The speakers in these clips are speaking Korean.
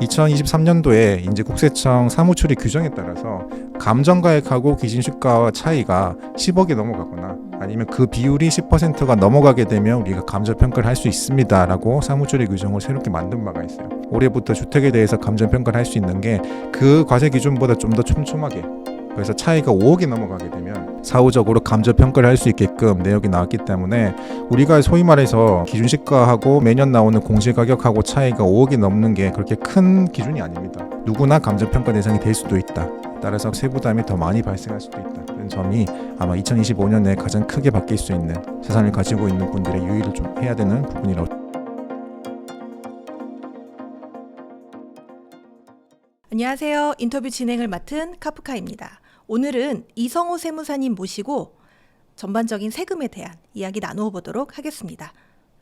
2023년도에 이제 국세청 사무처리 규정에 따라서 감정가액하고 기준시가 차이가 10억이 넘어가거나 아니면 그 비율이 10%가 넘어가게 되면 우리가 감정평가를 할 수 있습니다라고 사무처리 규정을 새롭게 만든 바가 있어요. 올해부터 주택에 대해서 감정평가를 할 수 있는 게 그 과세 기준보다 좀 더 촘촘하게, 그래서 차이가 5억이 넘어가게 되면 사후적으로 감정평가를 할 수 있게끔 내역이 나왔기 때문에 우리가 소위 말해서 기준시가하고 매년 나오는 공시가격하고 차이가 5억이 넘는 게 그렇게 큰 기준이 아닙니다. 누구나 감정평가 대상이 될 수도 있다. 따라서 세부담이 더 많이 발생할 수도 있다. 이런 점이 아마 2025년에 가장 크게 바뀔 수 있는, 재산을 가지고 있는 분들의 유의를 좀 해야 되는 부분이라고. 안녕하세요. 인터뷰 진행을 맡은 카프카입니다. 오늘은 이성호 세무사님 모시고 전반적인 세금에 대한 이야기 나누어 보도록 하겠습니다.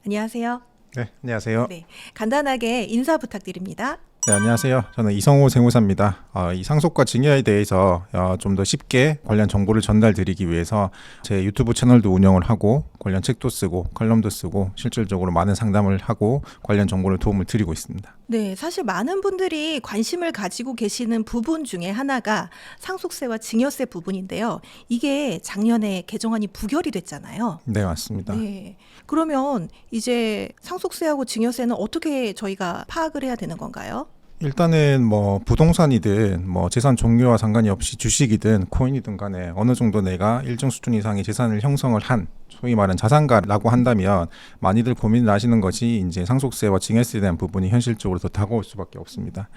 안녕하세요. 네, 안녕하세요. 네, 간단하게 인사 부탁드립니다. 네, 안녕하세요. 저는 이성호 세무사입니다. 이 상속과 증여에 대해서 좀 더 쉽게 관련 정보를 전달드리기 위해서 제 유튜브 채널도 운영을 하고 관련 책도 쓰고 칼럼도 쓰고 실질적으로 많은 상담을 하고 관련 정보를 도움을 드리고 있습니다. 네, 사실 많은 분들이 관심을 가지고 계시는 부분 중에 하나가 상속세와 증여세 부분인데요. 이게 작년에 개정안이 부결이 됐잖아요. 네, 맞습니다. 네, 그러면 이제 상속세하고 증여세는 어떻게 저희가 파악을 해야 되는 건가요? 일단은 뭐 부동산이든 뭐 재산 종류와 상관이 없이 주식이든 코인이든 간에 어느 정도 내가 일정 수준 이상의 재산을 형성을 한, 소위 말하는 자산가라고 한다면 많이들 고민을 하시는 것이 이제 상속세와 증여세에 대한 부분이 현실적으로 더 다가올 수밖에 없습니다.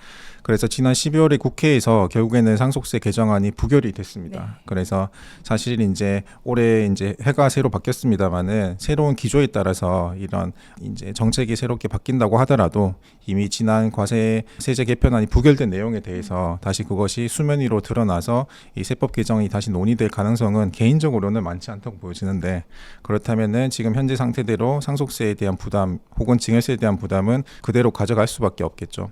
그래서 지난 12월에 국회에서 결국에는 상속세 개정안이 부결이 됐습니다. 네. 그래서 사실 이제 올해 이제 해가 새로 바뀌었습니다만은 새로운 기조에 따라서 이런 이제 정책이 새롭게 바뀐다고 하더라도 이미 지난 과세 세제 개편안이 부결된 내용에 대해서 다시 그것이 수면 위로 드러나서 이 세법 개정이 다시 논의될 가능성은 개인적으로는 많지 않다고 보여지는데, 그렇다면은 지금 현재 상태대로 상속세에 대한 부담 혹은 증여세에 대한 부담은 그대로 가져갈 수밖에 없겠죠.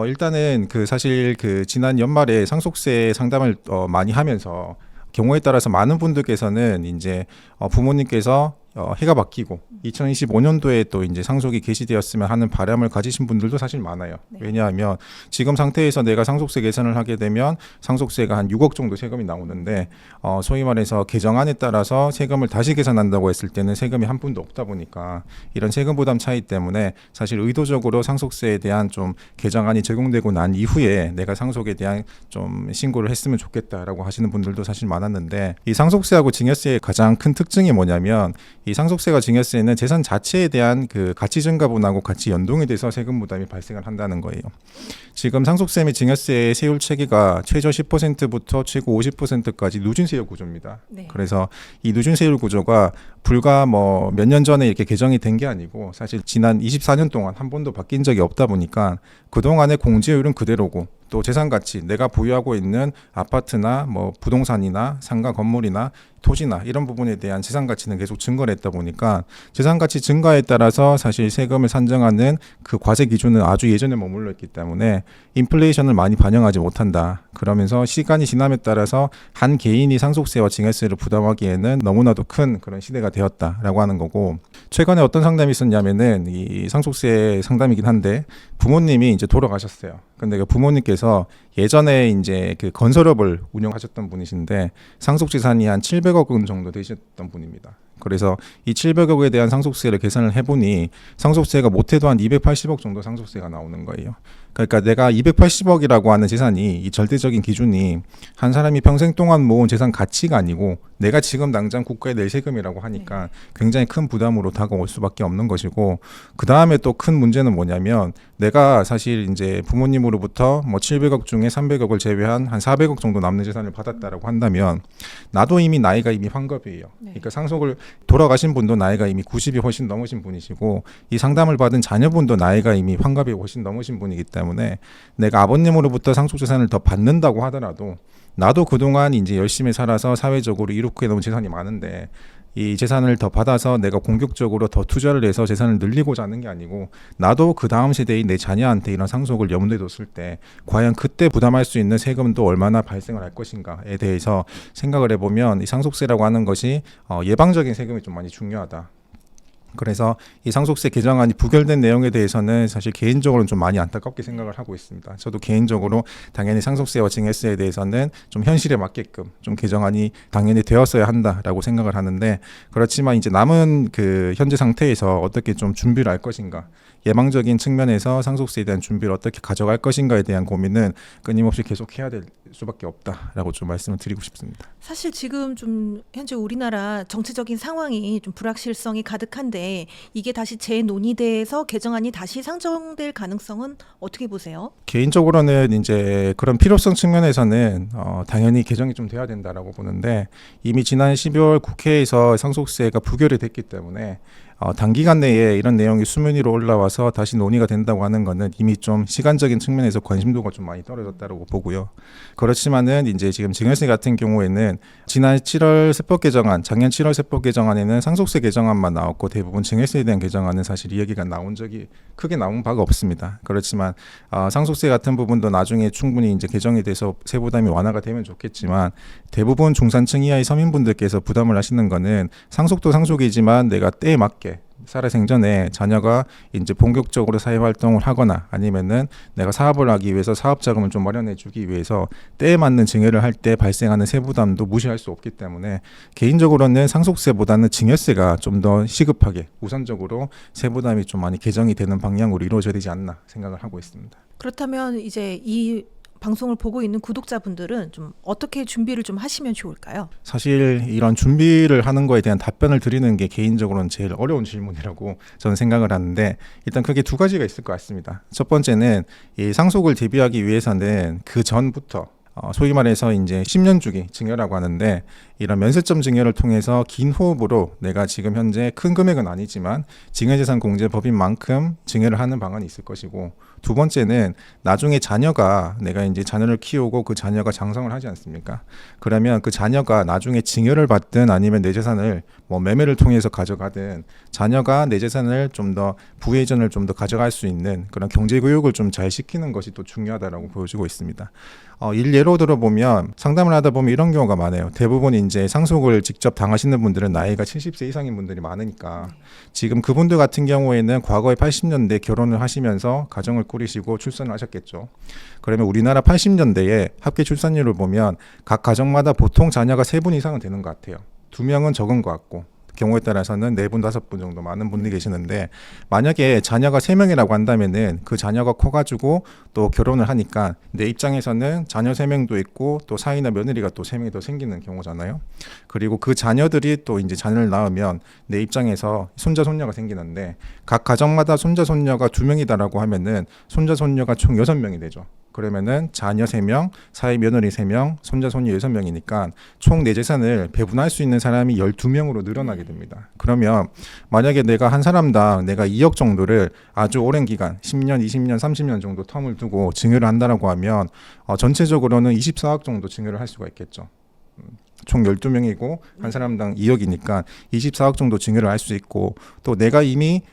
일단은 사실 지난 연말에 상속세 상담을 많이 하면서 경우에 따라서 많은 분들께서는 이제 부모님께서 해가 바뀌고 2025년도에 또 이제 상속이 개시되었으면 하는 바람을 가지신 분들도 사실 많아요. 네. 왜냐하면 지금 상태에서 내가 상속세 계산을 하게 되면 상속세가 한 6억 정도 세금이 나오는데 소위 말해서 개정안에 따라서 세금을 다시 계산한다고 했을 때는 세금이 한 푼도 없다 보니까 이런 세금 부담 차이 때문에 사실 의도적으로 상속세에 대한 좀 개정안이 적용되고 난 이후에 내가 상속에 대한 좀 신고를 했으면 좋겠다라고 하시는 분들도 사실 많았는데, 이 상속세하고 증여세의 가장 큰 특징이 뭐냐면 이 상속세와 증여세는 재산 자체에 대한 그 가치 증가분하고 같이 연동이 돼서 세금 부담이 발생을 한다는 거예요. 지금 상속세 및 증여세의 세율 체계가 최저 10%부터 최고 50%까지 누진 세율 구조입니다. 네. 그래서 이 누진 세율 구조가 불과 뭐 몇 년 전에 이렇게 개정이 된 게 아니고 사실 지난 24년 동안 한 번도 바뀐 적이 없다 보니까 그동안의 공제율은 그대로고, 또 재산 가치, 내가 보유하고 있는 아파트나 뭐 부동산이나 상가 건물이나 토지나 이런 부분에 대한 재산 가치는 계속 증가를 했다 보니까 재산 가치 증가에 따라서 사실 세금을 산정하는 그 과세 기준은 아주 예전에 머물러 있기 때문에 인플레이션을 많이 반영하지 못한다. 그러면서 시간이 지남에 따라서 한 개인이 상속세와 증여세를 부담하기에는 너무나도 큰 그런 시대가 되었다라고 하는 거고, 최근에 어떤 상담이 있었냐면은 이 상속세 상담이긴 한데 부모님이 이제 돌아가셨어요. 근데 그 부모님께서 예전에 이제 그 건설업을 운영하셨던 분이신데 상속 재산이 한 700억 원 정도 되셨던 분입니다. 그래서 이 700억에 대한 상속세를 계산을 해보니 상속세가 못해도 한 280억 정도 상속세가 나오는 거예요. 그러니까 내가 280억이라고 하는 재산이, 이 절대적인 기준이 한 사람이 평생 동안 모은 재산 가치가 아니고 내가 지금 당장 국가에 낼 세금이라고 하니까 굉장히 큰 부담으로 다가올 수밖에 없는 것이고, 그 다음에 또 큰 문제는 뭐냐면 내가 사실 이제 부모님으로부터 뭐 700억 중에 300억을 제외한 한 400억 정도 남는 재산을 받았다라고 한다면 나도 나이가 이미 환갑이에요. 그러니까 상속을 돌아가신 분도 나이가 이미 90이 훨씬 넘으신 분이시고 이 상담을 받은 자녀분도 나이가 이미 환갑이 훨씬 넘으신 분이기 때문에 내가 아버님으로부터 상속재산을 더 받는다고 하더라도 나도 그동안 이제 열심히 살아서 사회적으로 이룩해 놓은 재산이 많은데 이 재산을 더 받아서 내가 공격적으로 더 투자를 해서 재산을 늘리고자 하는 게 아니고 나도 그 다음 세대인 내 자녀한테 이런 상속을 염두에 뒀을 때 과연 그때 부담할 수 있는 세금도 얼마나 발생을 할 것인가에 대해서 생각을 해보면 이 상속세라고 하는 것이 예방적인 세금이 좀 많이 중요하다. 그래서 이 상속세 개정안이 부결된 내용에 대해서는 사실 개인적으로는 좀 많이 안타깝게 생각을 하고 있습니다. 저도 개인적으로 당연히 상속세와 증여세에 대해서는 좀 현실에 맞게끔 좀 개정안이 당연히 되었어야 한다라고 생각을 하는데, 그렇지만 이제 남은 그 현재 상태에서 어떻게 좀 준비를 할 것인가, 예방적인 측면에서 상속세에 대한 준비를 어떻게 가져갈 것인가에 대한 고민은 끊임없이 계속해야 될 수밖에 없다라고 좀 말씀을 드리고 싶습니다. 사실 지금 좀 현재 우리나라 정치적인 상황이 좀 불확실성이 가득한데 이게 다시 재논의돼서 개정안이 다시 상정될 가능성은 어떻게 보세요? 개인적으로는 이제 그런 필요성 측면에서는 당연히 개정이 좀 돼야 된다라고 보는데, 이미 지난 12월 국회에서 상속세가 부결이 됐기 때문에 단기간 내에 이런 내용이 수면 위로 올라와서 다시 논의가 된다고 하는 것은 이미 좀 시간적인 측면에서 관심도가 좀 많이 떨어졌다고 보고요. 그렇지만은 이제 지금 증여세 같은 경우에는 지난 7월 세법 개정안, 작년 7월 세법 개정안에는 상속세 개정안만 나왔고 대부분 증여세에 대한 개정안은 사실 이야기가 나온 적이 크게 나온 바가 없습니다. 그렇지만 상속세 같은 부분도 나중에 충분히 이제 개정이 돼서 세부담이 완화가 되면 좋겠지만, 대부분 중산층 이하의 서민분들께서 부담을 하시는 거는 상속도 상속이지만 내가 때에 맞게 살아생전에 자녀가 이제 본격적으로 사회활동을 하거나 아니면은 내가 사업을 하기 위해서 사업자금을 좀 마련해 주기 위해서 때에 맞는 증여를 할 때 발생하는 세부담도 무시할 수 없기 때문에, 개인적으로는 상속세보다는 증여세가 좀 더 시급하게 우선적으로 세부담이 좀 많이 개정이 되는 방향으로 이루어져야 되지 않나 생각을 하고 있습니다. 그렇다면 이제 이 방송을 보고 있는 구독자분들은 좀 어떻게 준비를 좀 하시면 좋을까요? 사실 이런 준비를 하는 거에 대한 답변을 드리는 게 개인적으로는 제일 어려운 질문이라고 저는 생각을 하는데, 일단 크게 두 가지가 있을 것 같습니다. 첫 번째는 이 상속을 대비하기 위해서는 그 전부터 소위 말해서 이제 10년 주기 증여라고 하는데, 이런 면세점 증여를 통해서 긴 호흡으로 내가 지금 현재 큰 금액은 아니지만 증여재산공제법인 만큼 증여를 하는 방안이 있을 것이고, 두 번째는 나중에 자녀가, 내가 이제 자녀를 키우고 그 자녀가 장성을 하지 않습니까? 그러면 그 자녀가 나중에 증여를 받든 아니면 내 재산을 뭐 매매를 통해서 가져가든 자녀가 내 재산을 좀 더 부회전을 좀 더 가져갈 수 있는 그런 경제교육을 좀 잘 시키는 것이 또 중요하다라고 보여지고 있습니다. 예로 들어보면 상담을 하다 보면 이런 경우가 많아요. 대부분 이제 상속을 직접 당하시는 분들은 나이가 70세 이상인 분들이 많으니까, 지금 그분들 같은 경우에는 과거에 80년대 결혼을 하시면서 가정을 꾸리시고 출산을 하셨겠죠. 그러면 우리나라 80년대에 합계 출산율을 보면 각 가정마다 보통 자녀가 3분 이상은 되는 것 같아요. 2명은 적은 것 같고, 경우에 따라서는 4분, 5분 정도 많은 분들이 계시는데, 만약에 자녀가 3명이라고 한다면은 그 자녀가 커가지고 또 결혼을 하니까 내 입장에서는 자녀 3명도 있고 또 사위나 며느리가 또 3명이 더 생기는 경우잖아요. 그리고 그 자녀들이 또 이제 자녀를 낳으면 내 입장에서 손자, 손녀가 생기는데, 각 가정마다 손자, 손녀가 2명이다라고 하면은 손자, 손녀가 총 6명이 되죠. 그러면은 자녀 3명, 사위 며느리 3명, 손자 손녀 6명이니까 총 내 재산을 배분할 수 있는 사람이 12명으로 늘어나게 됩니다. 그러면 만약에 내가 한 사람당 내가 2억 정도를 아주 오랜 기간 10년, 20년, 30년 정도 텀을 두고 증여를 한다라고 하면 전체적으로는 24억 정도 증여를 할 수가 있겠죠. 총 12명이고 한 사람당 2억이니까 24억 정도 증여를 할 수 있고, 또 내가 이미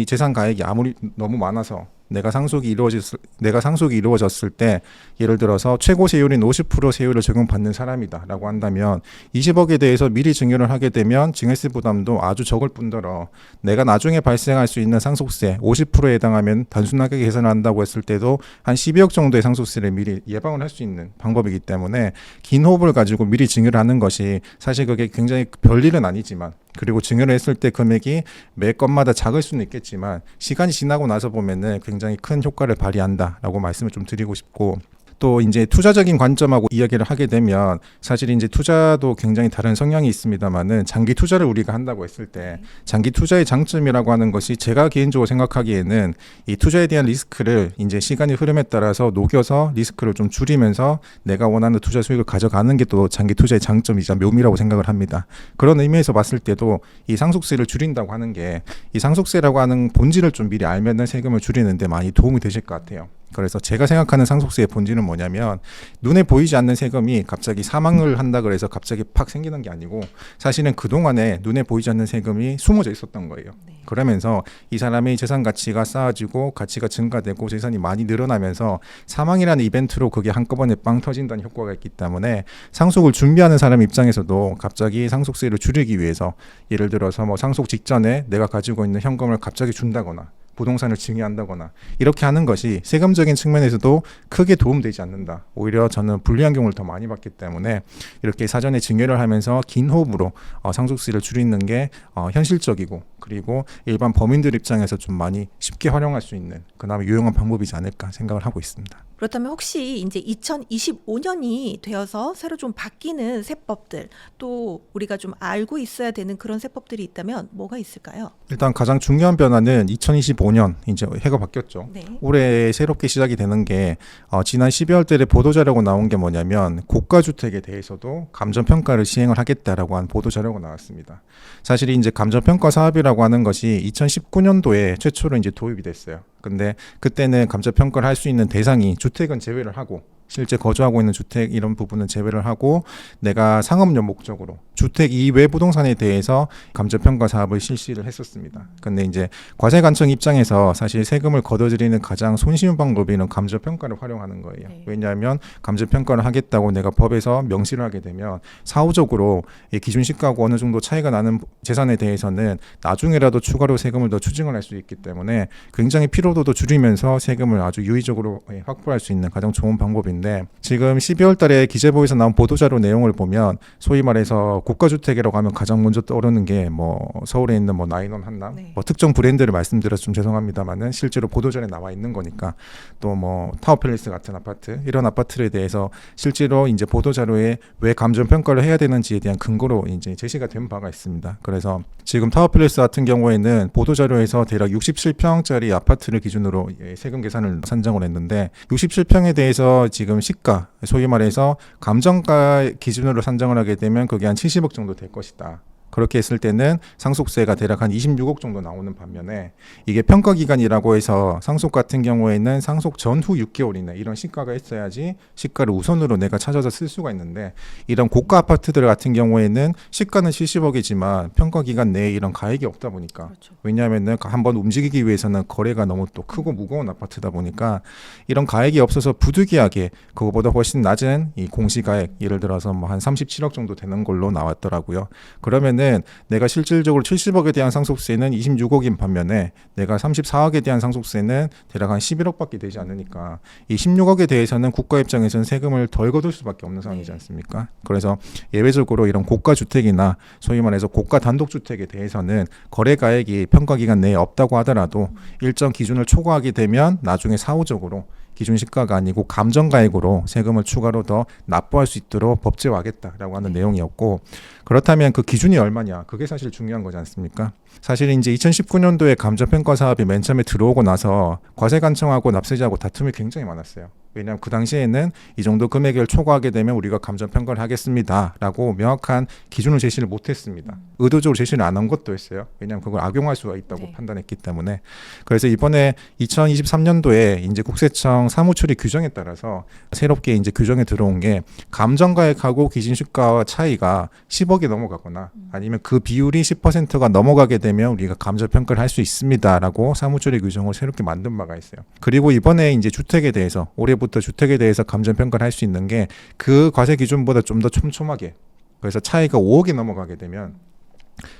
재산 가액이 아무리 너무 많아서 내가 상속이 이루어졌을 때, 예를 들어서 최고 세율인 50% 세율을 적용받는 사람이다라고 한다면 20억에 대해서 미리 증여를 하게 되면 증여세 부담도 아주 적을 뿐더러 내가 나중에 발생할 수 있는 상속세 50%에 해당하면 단순하게 계산을 한다고 했을 때도 한 12억 정도의 상속세를 미리 예방을 할 수 있는 방법이기 때문에, 긴 호흡을 가지고 미리 증여를 하는 것이 사실 그게 굉장히 별일은 아니지만, 그리고 증여를 했을 때 금액이 매 건마다 작을 수는 있겠지만 시간이 지나고 나서 보면은 굉장히 큰 효과를 발휘한다라고 말씀을 좀 드리고 싶고, 또 이제 투자적인 관점하고 이야기를 하게 되면 사실 이제 투자도 굉장히 다른 성향이 있습니다만은, 장기 투자를 우리가 한다고 했을 때 장기 투자의 장점이라고 하는 것이, 제가 개인적으로 생각하기에는 이 투자에 대한 리스크를 이제 시간의 흐름에 따라서 녹여서 리스크를 좀 줄이면서 내가 원하는 투자 수익을 가져가는 게 또 장기 투자의 장점이자 묘미라고 생각을 합니다. 그런 의미에서 봤을 때도 이 상속세를 줄인다고 하는 게, 이 상속세라고 하는 본질을 좀 미리 알면은 세금을 줄이는데 많이 도움이 되실 것 같아요. 그래서 제가 생각하는 상속세의 본질은 뭐냐면 눈에 보이지 않는 세금이 갑자기 사망을 한다 그래서 갑자기 팍 생기는 게 아니고 사실은 그동안에 눈에 보이지 않는 세금이 숨어져 있었던 거예요. 네. 그러면서 이 사람의 재산 가치가 쌓아지고 가치가 증가되고 재산이 많이 늘어나면서 사망이라는 이벤트로 그게 한꺼번에 빵 터진다는 효과가 있기 때문에 상속을 준비하는 사람 입장에서도 갑자기 상속세를 줄이기 위해서 예를 들어서 뭐 상속 직전에 내가 가지고 있는 현금을 갑자기 준다거나 부동산을 증여한다거나 이렇게 하는 것이 세금적인 측면에서도 크게 도움되지 않는다. 오히려 저는 불리한 경우를 더 많이 봤기 때문에 이렇게 사전에 증여를 하면서 긴 호흡으로 상속세를 줄이는 게 현실적이고 그리고 일반 범인들 입장에서 좀 많이 쉽게 활용할 수 있는 그나마 유용한 방법이지 않을까 생각을 하고 있습니다. 그렇다면 혹시 이제 2025년이 되어서 새로 좀 바뀌는 세법들 또 우리가 좀 알고 있어야 되는 그런 세법들이 있다면 뭐가 있을까요? 일단 가장 중요한 변화는 2025년 이제 해가 바뀌었죠. 네. 올해 새롭게 시작이 되는 게 지난 12월 달에 보도자료가 나온 게 뭐냐면 고가주택에 대해서도 감정평가를 시행을 하겠다라고 한 보도자료가 나왔습니다. 사실 이제 감정평가 사업이라고 하는 것이 2019년도에 최초로 이제 도입이 됐어요. 근데 그때는 감정평가를 할 수 있는 대상이 주택은 제외를 하고 실제 거주하고 있는 주택 이런 부분은 제외를 하고 내가 상업용 목적으로 주택 이외 부동산에 대해서 감정평가 사업을 실시를 했었습니다. 근데 이제 과세관청 입장에서 사실 세금을 걷어들이는 가장 손쉬운 방법이 이런 감정평가를 활용하는 거예요. 네. 왜냐하면 감정평가를 하겠다고 내가 법에서 명시를 하게 되면 사후적으로 이 기준시가하고 어느 정도 차이가 나는 재산에 대해서는 나중에라도 추가로 세금을 더 추징을 할 수 있기 때문에 굉장히 피로도도 줄이면서 세금을 아주 유의적으로 확보할 수 있는 가장 좋은 방법인데 지금 12월 달에 기재부에서 나온 보도자료 내용을 보면 소위 말해서 고가주택이라고 하면 가장 먼저 떠오르는 게 뭐 서울에 있는 뭐 나인원 한남 네. 뭐 특정 브랜드를 말씀드려서 좀 죄송합니다만은 실제로 보도자료에 나와 있는 거니까 또 뭐 타워팰리스 같은 아파트 이런 아파트에 대해서 실제로 이제 보도자료에 왜 감정평가를 해야 되는지에 대한 근거로 이제 제시가 된 바가 있습니다. 그래서 지금 타워팰리스 같은 경우에는 보도자료에서 대략 67평짜리 아파트를 기준으로 세금 계산을 산정을 했는데 67평에 대해서 지금 시가 소위 말해서 감정가 기준으로 산정을 하게 되면 그게 한 70억 정도 될 것이다. 그렇게 했을 때는 상속세가 대략 한 26억 정도 나오는 반면에 이게 평가기간이라고 해서 상속 같은 경우에는 상속 전후 6개월 이내 이런 시가가 있어야지 시가를 우선으로 내가 찾아서 쓸 수가 있는데 이런 고가 아파트들 같은 경우에는 시가는 70억이지만 평가기간 내에 이런 가액이 없다 보니까 그렇죠. 왜냐하면 한번 움직이기 위해서는 거래가 너무 또 크고 무거운 아파트다 보니까 이런 가액이 없어서 부득이하게 그거보다 훨씬 낮은 이 공시가액 예를 들어서 뭐 한 37억 정도 되는 걸로 나왔더라고요. 그러면은 내가 실질적으로 70억에 대한 상속세는 26억인 반면에 내가 34억에 대한 상속세는 대략 한 11억밖에 되지 않으니까 이 16억에 대해서는 국가 입장에서는 세금을 덜 거둘 수밖에 없는 상황이지 않습니까? 그래서 예외적으로 이런 고가 주택이나 소위 말해서 고가 단독주택에 대해서는 거래가액이 평가기간 내에 없다고 하더라도 일정 기준을 초과하게 되면 나중에 사후적으로 기준 시가가 아니고 감정가액으로 세금을 추가로 더 납부할 수 있도록 법제화하겠다라고 하는 내용이었고 그렇다면 그 기준이 얼마냐 그게 사실 중요한 거지 않습니까? 사실 이제 2019년도에 감정평가 사업이 맨 처음에 들어오고 나서 과세관청하고 납세자하고 다툼이 굉장히 많았어요. 왜냐하면 그 당시에는 이 정도 금액을 초과하게 되면 우리가 감정평가를 하겠습니다라고 명확한 기준을 제시를 못했습니다. 의도적으로 제시를 안 한 것도 있어요. 왜냐하면 그걸 악용할 수가 있다고 네. 판단했기 때문에. 그래서 이번에 2023년도에 이제 국세청 사무처리 규정에 따라서 새롭게 이제 규정에 들어온 게 감정가액하고 기준시가 차이가 10억이 넘어가거나 아니면 그 비율이 10%가 넘어가게 되면 우리가 감정평가를 할 수 있습니다라고 사무처리 규정을 새롭게 만든 바가 있어요. 그리고 이번에 이제 주택에 대해서 올해부터 주택에 대해서 감정평가를 할 수 있는 게 그 과세 기준보다 좀 더 촘촘하게 그래서 차이가 5억이 넘어가게 되면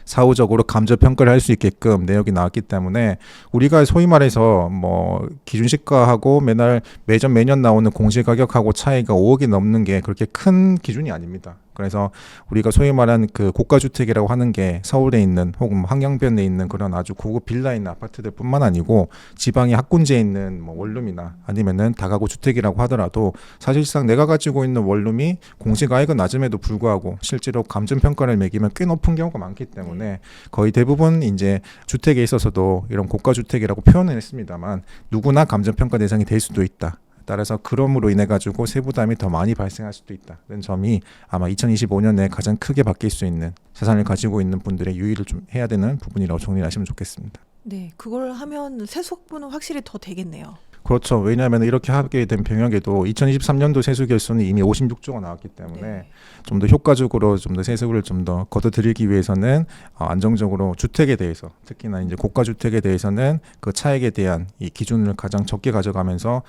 사후적으로 감정평가를 할 수 있게끔 내역이 나왔기 때문에 우리가 소위 말해서 뭐 기준시가하고 매년 나오는 공시가격하고 차이가 5억이 넘는 게 그렇게 큰 기준이 아닙니다. 그래서 우리가 소위 말하는 그 고가주택이라고 하는 게 서울에 있는 혹은 환경변에 있는 그런 아주 고급 빌라에 있는 아파트들뿐만 아니고 지방의 학군지에 있는 뭐 원룸이나 아니면은 다가구 주택이라고 하더라도 사실상 내가 가지고 있는 원룸이 공시가액은 낮음에도 불구하고 실제로 감정평가를 매기면 꽤 높은 경우가 많기 때문에 거의 대부분 이제 주택에 있어서도 이런 고가주택이라고 표현을 했습니다만 누구나 감정평가 대상이 될 수도 있다. 따라서 그럼으로 인해 가지고 세부담이 더 많이 발생할 수도 있다는 점이 아마 2025년에 가장 크게 바뀔 수 있는 자산을 가지고 있는 분들의 유의를 좀 해야 되는 부분이라고 정리를 하시면 좋겠습니다. 네, 그걸 하면 세속분은 확실히 더 되겠네요. 그렇죠. 왜냐하면 이렇게 하게 된 병역에도 2023년도 세수 결손이 이미 56조가 나왔기 때문에 네. 좀 더 효과적으로 좀 더 세수를 좀 더 걷어들이기 위해서는 안정적으로 주택에 대해서 특히나 이제 고가 주택에 대해서는 그 차액에 대한 이 기준을 가장 적게 가져가면서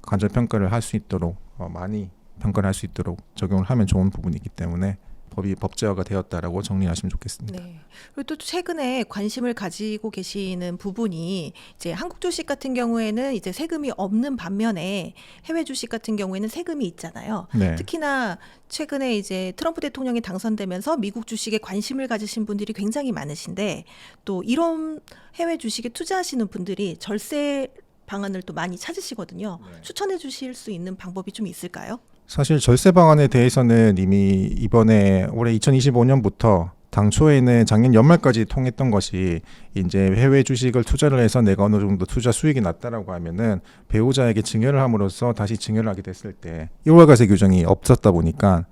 간접 평가를 할 수 있도록 많이 평가를 할 수 있도록 적용을 하면 좋은 부분이기 때문에 법이 법제화가 되었다라고 정리하시면 좋겠습니다. 네. 그리고 또 최근에 관심을 가지고 계시는 부분이 이제 한국 주식 같은 경우에는 이제 세금이 없는 반면에 해외 주식 같은 경우에는 세금이 있잖아요. 네. 특히나 최근에 이제 트럼프 대통령이 당선되면서 미국 주식에 관심을 가지신 분들이 굉장히 많으신데 또 이런 해외 주식에 투자하시는 분들이 절세 방안을 또 많이 찾으시거든요. 네. 추천해 주실 수 있는 방법이 좀 있을까요? 사실 절세 방안에 대해서는 이미 이번에 올해 2025년부터 당초에는 작년 연말까지 통했던 것이 이제 해외 주식을 투자를 해서 내가 어느 정도 투자 수익이 났다라고 하면은 배우자에게 증여를 함으로써 다시 증여를 하게 됐을 때 일월과세 규정이 없었다 보니까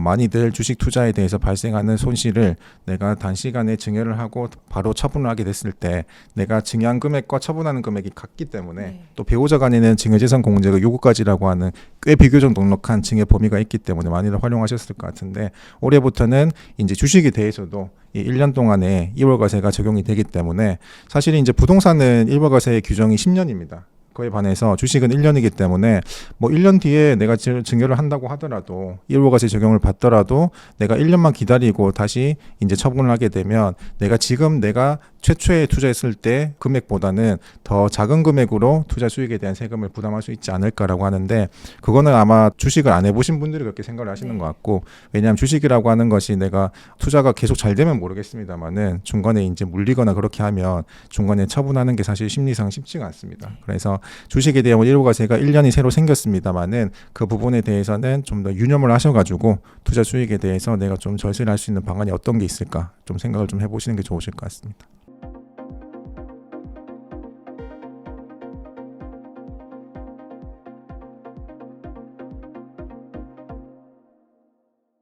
많이들 주식 투자에 대해서 발생하는 손실을 내가 단시간에 증여를 하고 바로 처분을 하게 됐을 때 내가 증여한 금액과 처분하는 금액이 같기 때문에 네. 또 배우자 간에는 증여재산 공제가 요구까지라고 하는 꽤 비교적 넉넉한 증여 범위가 있기 때문에 많이들 활용하셨을 것 같은데 올해부터는 이제 주식에 대해서도 이 1년 동안에 2월과세가 적용이 되기 때문에 사실 이제 부동산은 1월과세 규정이 10년입니다. 그에 반해서 주식은 1년이기 때문에 뭐 1년 뒤에 내가 증여를 한다고 하더라도 1월과세 적용을 받더라도 내가 1년만 기다리고 다시 이제 처분을 하게 되면 내가 최초에 투자했을 때 금액보다는 더 작은 금액으로 투자 수익에 대한 세금을 부담할 수 있지 않을까라고 하는데 그거는 아마 주식을 안 해보신 분들이 그렇게 생각을 하시는 네. 것 같고 왜냐하면 주식이라고 하는 것이 내가 투자가 계속 잘 되면 모르겠습니다만은 중간에 이제 물리거나 그렇게 하면 중간에 처분하는 게 사실 심리상 쉽지가 않습니다. 그래서 주식에 대한 1월과세가 1년이 새로 생겼습니다만은 그 부분에 대해서는 좀 더 유념을 하셔가지고 투자 수익에 대해서 내가 좀 절세를 할 수 있는 방안이 어떤 게 있을까 좀 생각을 좀 해보시는 게 좋으실 것 같습니다.